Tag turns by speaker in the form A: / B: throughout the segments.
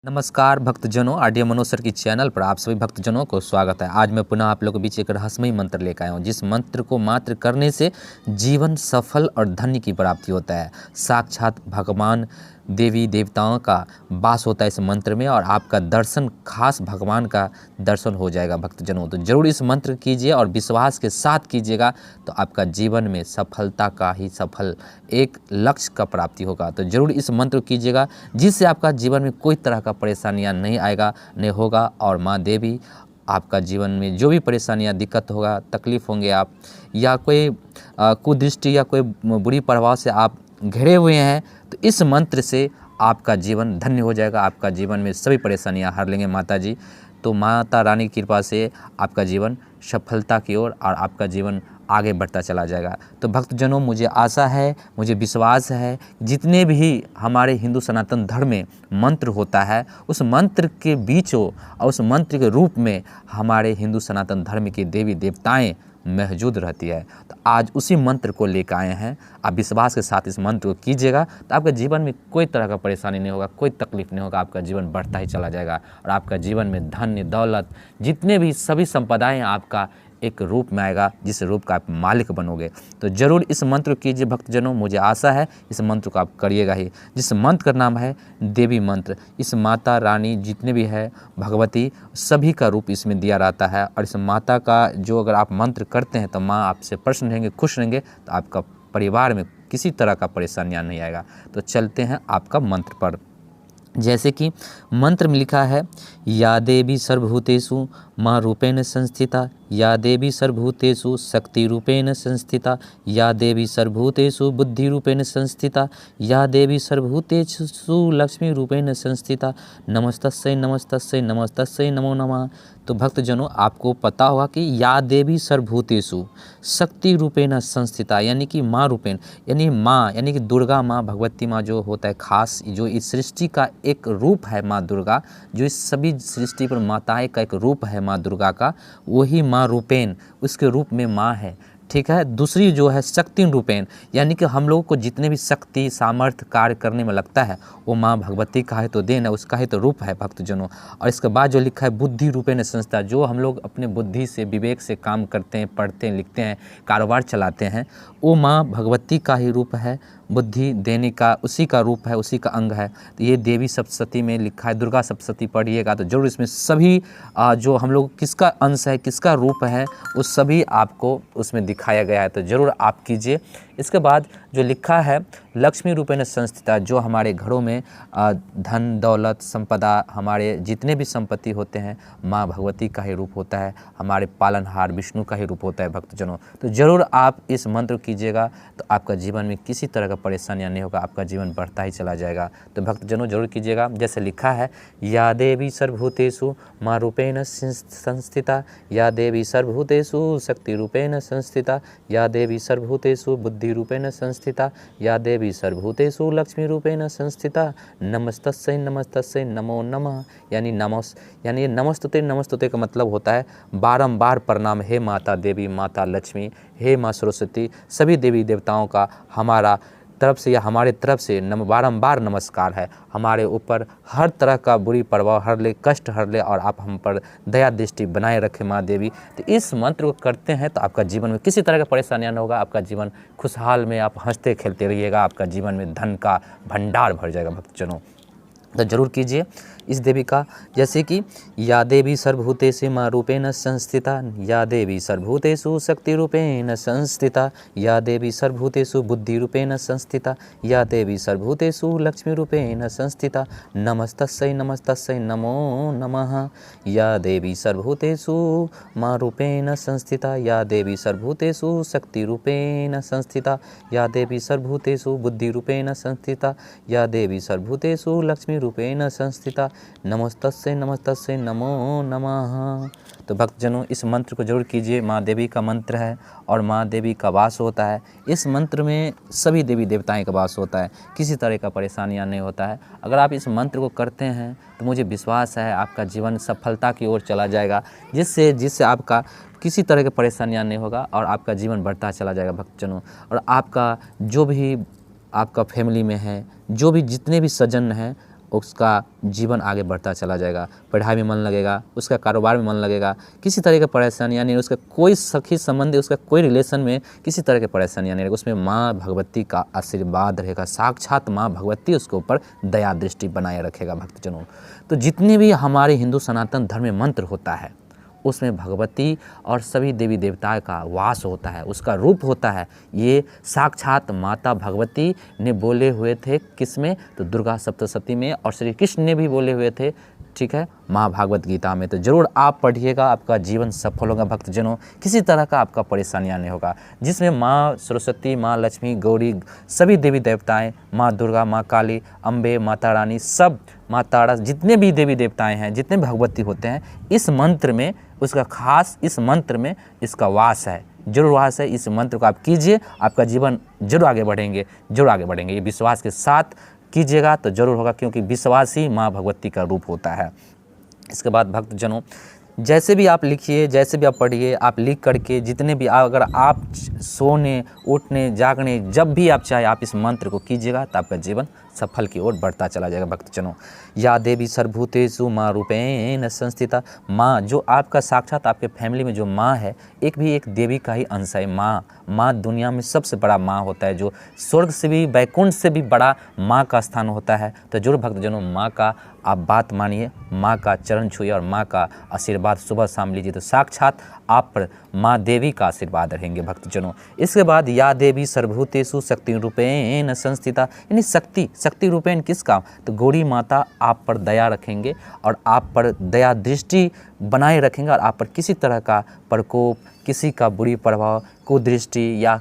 A: नमस्कार भक्तजनों, RDA Manoj sir की चैनल पर आप सभी भक्तजनों को स्वागत है। आज मैं पुनः आप लोगों के बीच एक रहस्यमयी मंत्र लेकर आया हूँ, जिस मंत्र को मात्र करने से जीवन सफल और धन्य की प्राप्ति होता है। साक्षात भगवान देवी देवताओं का वास होता है इस मंत्र में और आपका दर्शन खास भगवान का दर्शन हो जाएगा भक्तजनों। तो जरूर इस मंत्र कीजिए और विश्वास के साथ कीजिएगा, तो आपका जीवन में सफलता का ही सफल एक लक्ष्य का प्राप्ति होगा। तो जरूर इस मंत्र को कीजिएगा, जिससे आपका जीवन में कोई तरह का परेशानियां नहीं आएगा नहीं होगा। और माँ देवी आपका जीवन में जो भी परेशानियां दिक्कत होगा, तकलीफ़ होंगे आप, या कोई कुदृष्टि या कोई बुरी प्रभाव से आप घिरे हुए हैं, तो इस मंत्र से आपका जीवन धन्य हो जाएगा। आपका जीवन में सभी परेशानियां हर लेंगे माता जी। तो माता रानी की कृपा से आपका जीवन सफलता की ओर और आपका जीवन आगे बढ़ता चला जाएगा। तो भक्तजनों, मुझे आशा है, मुझे विश्वास है, जितने भी हमारे हिंदू सनातन धर्म में मंत्र होता है, उस मंत्र के बीचों और उस मंत्र के रूप में हमारे हिंदू सनातन धर्म के देवी देवताएं मौजूद रहती है। तो आज उसी मंत्र को लेकर आए हैं। आप विश्वास के साथ इस मंत्र को कीजिएगा, तो आपके जीवन में कोई तरह का परेशानी नहीं होगा, कोई तकलीफ नहीं होगा। आपका जीवन बढ़ता ही चला जाएगा और आपका जीवन में धन्य दौलत जितने भी सभी संपदाएं आपका एक रूप में आएगा, जिस रूप का आप मालिक बनोगे। तो जरूर इस मंत्र को कीजिए भक्तजनों, मुझे आशा है इस मंत्र को आप करिएगा ही। जिस मंत्र का नाम है देवी मंत्र। इस माता रानी जितने भी है भगवती, सभी का रूप इसमें दिया रहता है। और इस माता का जो अगर आप मंत्र करते हैं तो माँ आपसे प्रसन्न रहेंगे, खुश रहेंगे, तो आपका परिवार में किसी तरह का परेशानियाँ नहीं आएगा। तो चलते हैं आपका मंत्र पर। जैसे कि मंत्र में लिखा है, या देवी सर्वभूतेषु माँ रूपेण संस्थिता, या देवी सर्वभूतेषु शक्ति रूपेण संस्थिता, या देवी सर्वभूतेषु बुद्धि रूपेण संस्थिता, या देवी सर्वभूतेषु लक्ष्मी रूपेण संस्थिता, नमस्तस्यै नमस्तस्यै नमस्तस्यै नमो नमः। तो भक्तजनों, आपको पता होगा कि या देवी सर्वभूतेषु शक्ति रूपेण संस्थिता, यानी कि माँ रूपेण, यानी माँ, यानी कि दुर्गा माँ, भगवती माँ जो होता है खास, जो इस सृष्टि का एक रूप है माँ दुर्गा, जो इस सभी सृष्टि पर माताएं का एक रूप है माँ दुर्गा का, वही माँ रूपेण उसके रूप में माँ है। ठीक है। दूसरी जो है शक्ति रूपेण, यानी कि हम लोगों को जितने भी शक्ति सामर्थ्य कार्य करने में लगता है, वो माँ भगवती का है तो देन है, उसका ही तो रूप है भक्तजनों। और इसके बाद जो लिखा है बुद्धि रूपेण संस्था, जो हम लोग अपने बुद्धि से विवेक से काम करते हैं, पढ़ते हैं, लिखते हैं, कारोबार चलाते हैं, वो माँ भगवती का ही रूप है। बुद्धि देने का उसी का रूप है, उसी का अंग है। तो ये देवी सप्तशती में लिखा है, दुर्गा सप्तशती पढ़िएगा तो जरूर इसमें सभी जो हम लोग किसका अंश है, किसका रूप है, वो सभी आपको उसमें दिखाया गया है। तो ज़रूर आप कीजिए। इसके बाद जो लिखा है लक्ष्मी रूपेण संस्थिता, जो हमारे घरों में धन दौलत संपदा, हमारे जितने भी संपत्ति होते हैं, माँ भगवती का ही रूप होता है, हमारे पालनहार विष्णु का ही रूप होता है भक्तजनों। तो ज़रूर आप इस मंत्र कीजिएगा, तो आपका जीवन में किसी तरह का परेशानियाँ नहीं होगा, आपका जीवन बढ़ता ही चला जाएगा। तो भक्तजनों जरूर कीजिएगा। जैसे लिखा है, या देवी सर्वभूतेषु माँ रूपेण संस्थिता, या देवी सर्वभूतेषु शक्ति रूपेण संस्थिता, या देवी सर्वभूतेषु बुद्धि रूपेण संस्थिता, या देवी सर्वभूतेषु लक्ष्मी रूपेण संस्थिता, नमस्तस्यै नमस्तस्यै नमो नमः। यानी यानी नमस्तुते, नमस्तुते का मतलब होता है बारंबार प्रणाम, हे माता देवी, माता लक्ष्मी, हे माँ सरस्वती, सभी देवी देवताओं का हमारा तरफ से या हमारे तरफ से बारंबार नमस्कार है। हमारे ऊपर हर तरह का बुरी प्रभाव हर ले, कष्ट हर ले, और आप हम पर दया दृष्टि बनाए रखें माँ देवी। तो इस मंत्र को करते हैं तो आपका जीवन में किसी तरह का परेशानियाँ न होगा, आपका जीवन खुशहाल में आप हंसते खेलते रहिएगा, आपका जीवन में धन का भंडार भर जाएगा भक्तजनों। तो जरूर कीजिए इस देवी का। जैसे कि या देवी सर्वभूतेषु माँ रूपेण संस्थिता, या देवी सर्वभूतेषु शक्ति रूपेण संस्थिता, या देवी सर्वभूतेषु बुद्धि रूपेण संस्थिता, या देवी सर्वभूतेषु लक्ष्मी रूपेण संस्थिता, नमस्तस्यै नमस्तस्यै नमो नमः। या देवी सर्वभूतेषु माँ रूपेण संस्थिता, या देवी सर्वभूतेषु शक्ति रूपेण संस्थिता, या देवी सर्वभूतेषु बुद्धि रूपेण संस्थिता, या देवी सर्वभूतेषु लक्ष्मी रूपेण संस्थिता, नमस्तस्यै नमस्तस्यै नमो नमः। तो भक्तजनों, इस मंत्र को जरूर कीजिए। माँ देवी का मंत्र है और माँ देवी का वास होता है। इस मंत्र में सभी देवी देवताएं का वास होता है, किसी तरह का परेशानियां नहीं होता है। अगर आप इस मंत्र को करते हैं तो मुझे विश्वास है आपका जीवन सफलता की ओर चला जाएगा, जिससे आपका किसी तरह की परेशानियां नहीं होगा और आपका जीवन बढ़ता चला जाएगा भक्तजनों। और आपका जो भी आपका फैमिली में है, जो भी जितने भी सज्जन हैं, उसका जीवन आगे बढ़ता चला जाएगा, पढ़ाई में मन लगेगा, उसका कारोबार में मन लगेगा, किसी तरह की परेशानी यानी उसका कोई सखी संबंधी, उसका कोई रिलेशन में किसी तरह की परेशानी नहीं रहेगा, उसमें माँ भगवती का आशीर्वाद रहेगा, साक्षात माँ भगवती उसके ऊपर दया दृष्टि बनाए रखेगा भक्तजनों। तो जितने भी हमारे हिंदू सनातन धर्म में मंत्र होता है उसमें भगवती और सभी देवी देवताओं का वास होता है, उसका रूप होता है। ये साक्षात माता भगवती ने बोले हुए थे किसमें, तो दुर्गा सप्तशती में, और श्री कृष्ण ने भी बोले हुए थे, ठीक है, महाभागवत गीता में। तो ज़रूर आप पढ़िएगा, आपका जीवन सफल होगा भक्तजनों, किसी तरह का आपका परेशानियाँ नहीं होगा, जिसमें माँ सरस्वती, माँ लक्ष्मी, गौरी, सभी देवी देवताएं, माँ दुर्गा, माँ काली, अम्बे, माता रानी, सब माँ तारा, जितने भी देवी देवताएं हैं, जितने भगवती होते हैं, इस मंत्र में उसका खास, इस मंत्र में इसका वास है, जरूर वास है। इस मंत्र को आप कीजिए, आपका जीवन जरूर आगे बढ़ेंगे, जरूर आगे बढ़ेंगे। ये विश्वास के साथ कीजिएगा तो जरूर होगा, क्योंकि विश्वास ही माँ भगवती का रूप होता है। इसके बाद भक्तजनों, जैसे भी आप लिखिए, जैसे भी आप पढ़िए, आप लिख करके जितने भी अगर आप सोने, उठने, जागने, जब भी आप चाहे आप इस मंत्र को कीजिएगा तो आपका जीवन सफल की ओर बढ़ता चला जाएगा भक्तजनों। या देवी सर्वभूतेषु माँ रूपेण संस्थिता, माँ जो आपका साक्षात आपके फैमिली में जो माँ है, एक भी एक देवी का ही अंश है। माँ दुनिया में सबसे बड़ा माँ होता है, जो स्वर्ग से भी, वैकुंठ से भी बड़ा माँ का स्थान होता है। तो जरूर भक्तजनों माँ का आप बात मानिए, माँ का चरण छुइए और माँ का आशीर्वाद सुबह शाम लीजिए, तो साक्षात आप पर माँ देवी का आशीर्वाद रहेंगे भक्तजनों। इसके बाद या देवी सर्वभूतेषु शक्ति रूपेण संस्थिता, यानी शक्ति रूपेण किसका, तो गौरी माता आप पर दया रखेंगे और आप पर दया दृष्टि बनाए रखेंगे, और आप पर किसी तरह का प्रकोप, किसी का बुरी प्रभाव, कुदृष्टि या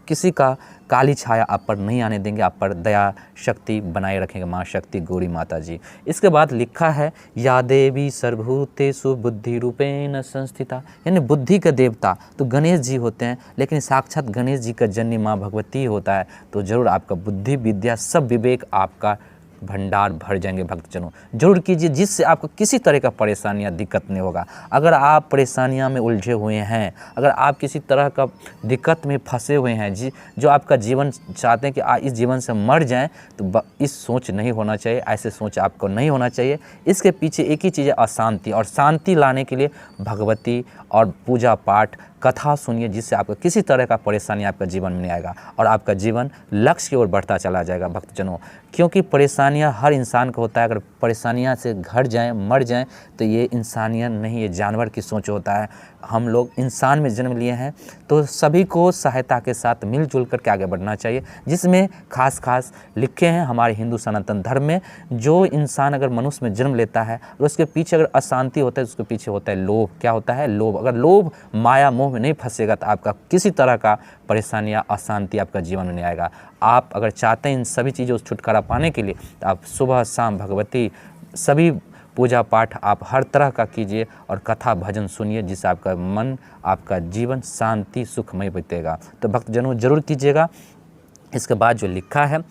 A: किसी का काली छाया आप पर नहीं आने देंगे, आप पर दया शक्ति बनाए रखेंगे माँ शक्ति गौरी माता जी। इसके बाद लिखा है या देवी सर्वभूतेषु बुद्धि रूपेण संस्थिता, यानी बुद्धि के देवता तो गणेश जी होते हैं, लेकिन साक्षात गणेश जी का जन्य माँ भगवती होता है। तो जरूर आपका बुद्धि विद्या सब विवेक आपका भंडार भर जाएंगे भक्तजनों। जरूर कीजिए, जिससे आपको किसी तरह का परेशानियां दिक्कत नहीं होगा। अगर आप परेशानियां में उलझे हुए हैं, अगर आप किसी तरह का दिक्कत में फंसे हुए हैं, जो आपका जीवन चाहते हैं कि इस जीवन से मर जाएं, तो इस सोच नहीं होना चाहिए, ऐसे सोच आपको नहीं होना चाहिए। इसके पीछे एक ही चीज़ है, अशांति, और शांति लाने के लिए भगवती और पूजा पाठ कथा सुनिए, जिससे आपको किसी तरह का परेशानी आपका जीवन में नहीं आएगा और आपका जीवन लक्ष्य की ओर बढ़ता चला जाएगा भक्तजनों। क्योंकि परेशानियां हर इंसान को होता है, अगर परेशानियां से घर जाएं, मर जाएं, तो ये इंसानियत नहीं, ये जानवर की सोच होता है। हम लोग इंसान में जन्म लिए हैं, तो सभी को सहायता के साथ मिलजुल करके आगे बढ़ना चाहिए, जिसमें खास लिखे हैं हमारे हिंदू सनातन धर्म में, जो इंसान अगर मनुष्य में जन्म लेता है और उसके पीछे अगर अशांति होता है, उसके पीछे होता है लोभ। क्या होता है? लोभ। अगर लोभ माया मोह में नहीं फंसेगा तो आपका किसी तरह का परेशानी या अशांति आपका जीवन में नहीं आएगा। आप अगर चाहते हैं इन सभी चीज़ों से छुटकारा पाने के लिए, तो आप सुबह शाम भगवती सभी पूजा पाठ आप हर तरह का कीजिए और कथा भजन सुनिए, जिससे आपका मन, आपका जीवन शांति सुखमय बीतेगा। तो भक्तजनों जरूर कीजिएगा। इसके बाद जो लिखा है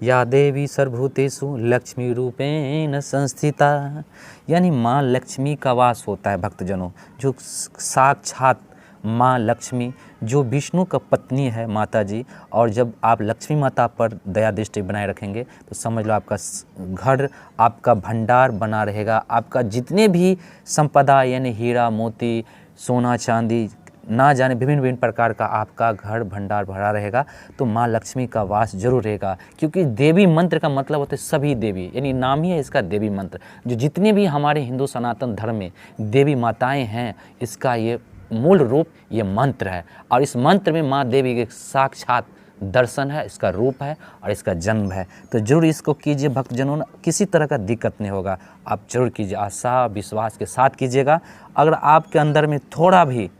A: या देवी सर्वभूतेषु लक्ष्मी रूपेण संस्थिता, यानी माँ लक्ष्मी का वास होता है भक्तजनों, जो साक्षात माँ लक्ष्मी, जो विष्णु का पत्नी है माता जी। और जब आप लक्ष्मी माता पर दया दृष्टि बनाए रखेंगे तो समझ लो आपका घर, आपका भंडार बना रहेगा। आपका जितने भी संपदा यानी हीरा मोती सोना चांदी ना जाने विभिन्न प्रकार का आपका घर भंडार भरा रहेगा। तो माँ लक्ष्मी का वास जरूर रहेगा, क्योंकि देवी मंत्र का मतलब होता है सभी देवी, यानी नाम ही है इसका देवी मंत्र। जो जितने भी हमारे हिंदू सनातन धर्म में देवी माताएं हैं, इसका ये मूल रूप ये मंत्र है, और इस मंत्र में माँ देवी के साक्षात दर्शन है, इसका रूप है और इसका जन्म है। तो जरूर इसको कीजिए भक्तजनों, किसी तरह का दिक्कत नहीं होगा। आप जरूर कीजिए, आशा विश्वास के साथ कीजिएगा। अगर आपके अंदर में थोड़ा भी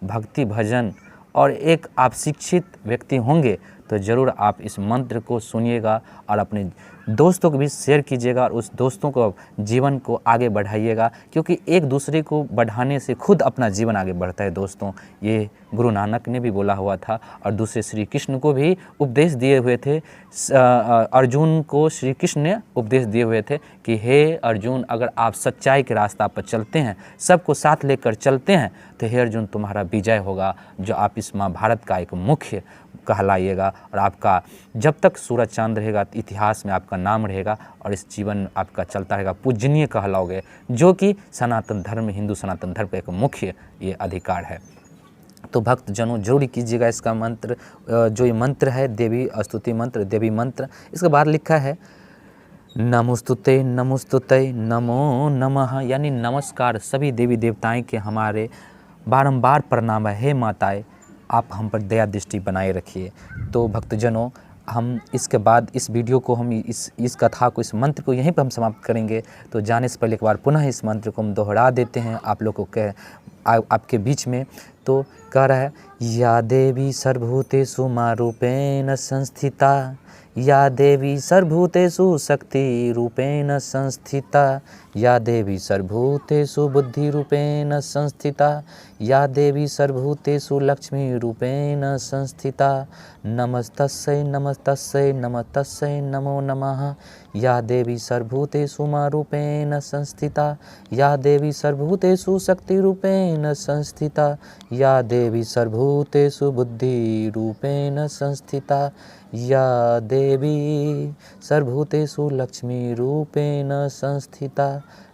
A: भक्ति भजन और एक आप शिक्षित व्यक्ति होंगे, तो ज़रूर आप इस मंत्र को सुनिएगा और अपने दोस्तों को भी शेयर कीजिएगा, और उस दोस्तों को जीवन को आगे बढ़ाइएगा, क्योंकि एक दूसरे को बढ़ाने से खुद अपना जीवन आगे बढ़ता है दोस्तों। ये गुरु नानक ने भी बोला हुआ था, और दूसरे श्री कृष्ण को भी उपदेश दिए हुए थे। अर्जुन को श्री कृष्ण ने उपदेश दिए हुए थे कि हे अर्जुन, अगर आप सच्चाई के रास्ता पर चलते हैं, सबको साथ लेकर चलते हैं, तो हे अर्जुन तुम्हारा विजय होगा, जो आप इस महाभारत का एक मुख्य कहलाइएगा। और आपका जब तक सूरज चांद रहेगा इतिहास में आपका आपका नाम रहेगा और इस जीवन आपका चलता रहेगा, पूजनीय कहलाओगे, जो कि सनातन धर्म, हिंदू सनातन धर्म का एक मुख्य ये अधिकार है। तो भक्तजनों जरूर कीजिएगा इसका मंत्र, जो ये मंत्र है देवी स्तुति मंत्र, देवी मंत्र। इसके बाद लिखा है नमोस्तुते नमोस्तुते नमो नमः, यानी नमस्कार सभी देवी देवताएं के हमारे बारंबार प्रणाम है, हे माताएं आप हम पर दया दृष्टि बनाए रखिए। तो भक्तजनों हम इसके बाद इस वीडियो को हम इस कथा को, इस मंत्र को यहीं पर हम समाप्त करेंगे। तो जाने से पहले एक बार पुनः इस मंत्र को हम दोहरा देते हैं आप लोगों के आपके बीच में। तो कह रहा है, या देवी सर्वभूतेषु मारूपेण संस्थिता, या देवी सर्वभूतेषु शक्ति रूपेण संस्थिता, या देवी सर्वभूतेषु बुद्धि रूपेण संस्थिता, या देवी सर्वभूतेषु लक्ष्मी रूपेण संस्थिता, नमस्तस्यै नमस्तस्यै नमस्तस्यै नमो नमः, या देवी सर्वभूतेषु मारूपेण संस्थिता, या देवी सर्वभूतेषु शक्ति रूपेण संस्थिता, या देवी सर्वभूतेषु बुद्धि रूपेण संस्थिता, या देवी सर्वभूतेषु लक्ष्मी रूपेण संस्थिता,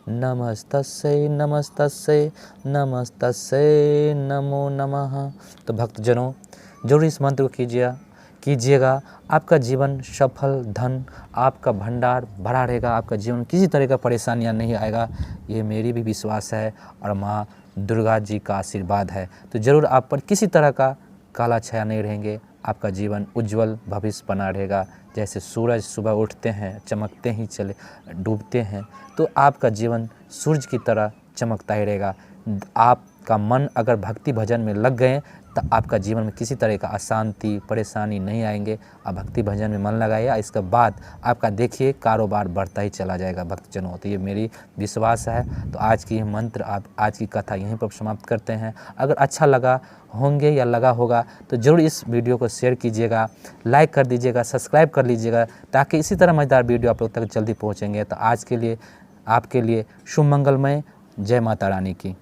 A: नमस्तस्यै नमस्तस्यै नमस्तस्यै नमो नमः। तो भक्तजनों जरूर इस मंत्र को कीजिएगा, आपका जीवन सफल, धन आपका भंडार भरा रहेगा, आपका जीवन किसी तरह का परेशानियां नहीं आएगा, ये मेरी भी विश्वास है और माँ दुर्गा जी का आशीर्वाद है। तो ज़रूर आप पर किसी तरह का काला छाया नहीं रहेंगे, आपका जीवन उज्जवल भविष्य बना रहेगा। जैसे सूरज सुबह उठते हैं चमकते ही चले डूबते हैं, तो आपका जीवन सूरज की तरह चमकता ही रहेगा। आपका मन अगर भक्ति भजन में लग गए तो आपका जीवन में किसी तरह का अशांति परेशानी नहीं आएंगे। आप भक्ति भजन में मन लगाइए, इसके बाद आपका देखिए कारोबार बढ़ता ही चला जाएगा भक्तजनों। तो ये मेरी विश्वास है। तो आज की ये मंत्र आज की कथा यहीं पर समाप्त करते हैं। अगर अच्छा लगा होंगे या लगा होगा तो ज़रूर इस वीडियो को शेयर कीजिएगा, लाइक कर दीजिएगा, सब्सक्राइब कर लीजिएगा, ताकि इसी तरह मज़ेदार वीडियो आप लोग तक जल्दी पहुँचेंगे। तो आज के लिए आपके लिए शुभ मंगलमय, जय माता रानी की।